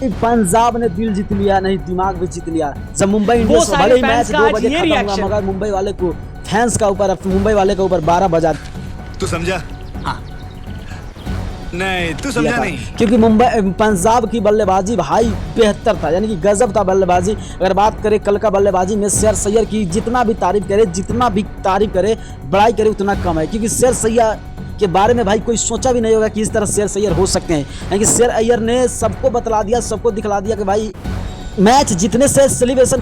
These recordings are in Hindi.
पंजाब ने दिल जीत लिया, नहीं दिमाग भी जीत लिया। जब मुंबई इंडियंस भले ही मैच 2 बजे खत्म हुआ, मगर मुंबई वाले को फैंस का ऊपर, मुंबई वाले के ऊपर 12 बजा। तू समझा? हाँ। नहीं तू समझा नहीं, क्योंकि मुंबई पंजाब की बल्लेबाजी भाई बेहतर था, यानी कि गजब था बल्लेबाजी। अगर बात करें कल का बल्लेबाजी में, शेर सैयर की जितना भी तारीफ करे, बड़ाई करे उतना कम है। क्योंकि शेर सैयर के बारे में भाई कोई सोचा भी नहीं होगा कि इस तरह शेर सैयर हो सकते हैं। यानी कि शेर अय्यर ने सबको बतला दिया, सबको दिखला दिया कि भाई मैच जीतने से सेलिब्रेशन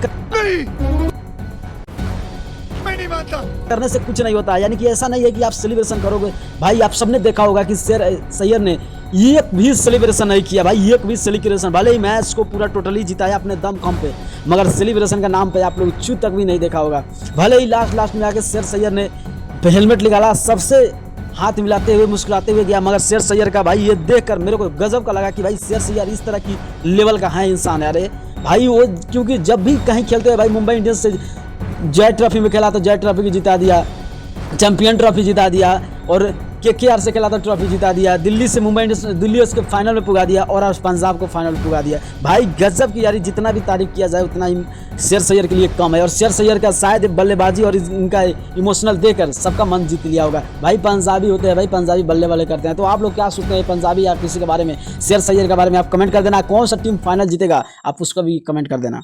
करने से कुछ नहीं होता। यानी कि ऐसा नहीं है कि आप सेलिब्रेशन करोगे। भाई आप सबने देखा होगा कि शेर सैयर ने एक भी सेलिब्रेशन नहीं किया भाई, एक भी सेलिब्रेशन। भले ही मैच को पूरा टोटली जिताया अपने दम खम पे, मगर सेलिब्रेशन का नाम पे आप लोग चू तक भी नहीं देखा होगा। भले ही लास्ट में आके शेर सैयर ने हेलमेट निकाला, सबसे हाथ मिलाते हुए मुस्कुराते हुए गया, मगर शेर सैयर का भाई ये देखकर मेरे को गजब का लगा कि भाई शेर सैयर इस तरह की लेवल का है इंसान है। अरे भाई वो क्योंकि जब भी कहीं खेलते हैं भाई, मुंबई इंडियंस से जय ट्रॉफी में खेला तो जय ट्रॉफी की जिता दिया, चैंपियन ट्रॉफी जिता दिया, और केकेआर से खेला तो ट्रॉफी जिता दिया, दिल्ली से मुंबई इंडियंस, दिल्ली उसके फाइनल में पुगा दिया, और पंजाब को फाइनल पुगा दिया। भाई गजब की यारी, जितना भी तारीफ किया जाए उतना ही शेर सैयर के लिए कम है। और शेर सैयर का शायद बल्लेबाजी और इनका इमोशनल देकर सबका मन जीत लिया होगा। भाई पंजाबी होते हैं भाई, पंजाबी बल्ले वाले करते हैं। तो आप लोग क्या सोचते हैं पंजाबी या किसी के बारे में, शेर सैयर के बारे में आप कमेंट कर देना। कौन सा टीम फाइनल जीतेगा आप उसका भी कमेंट कर देना।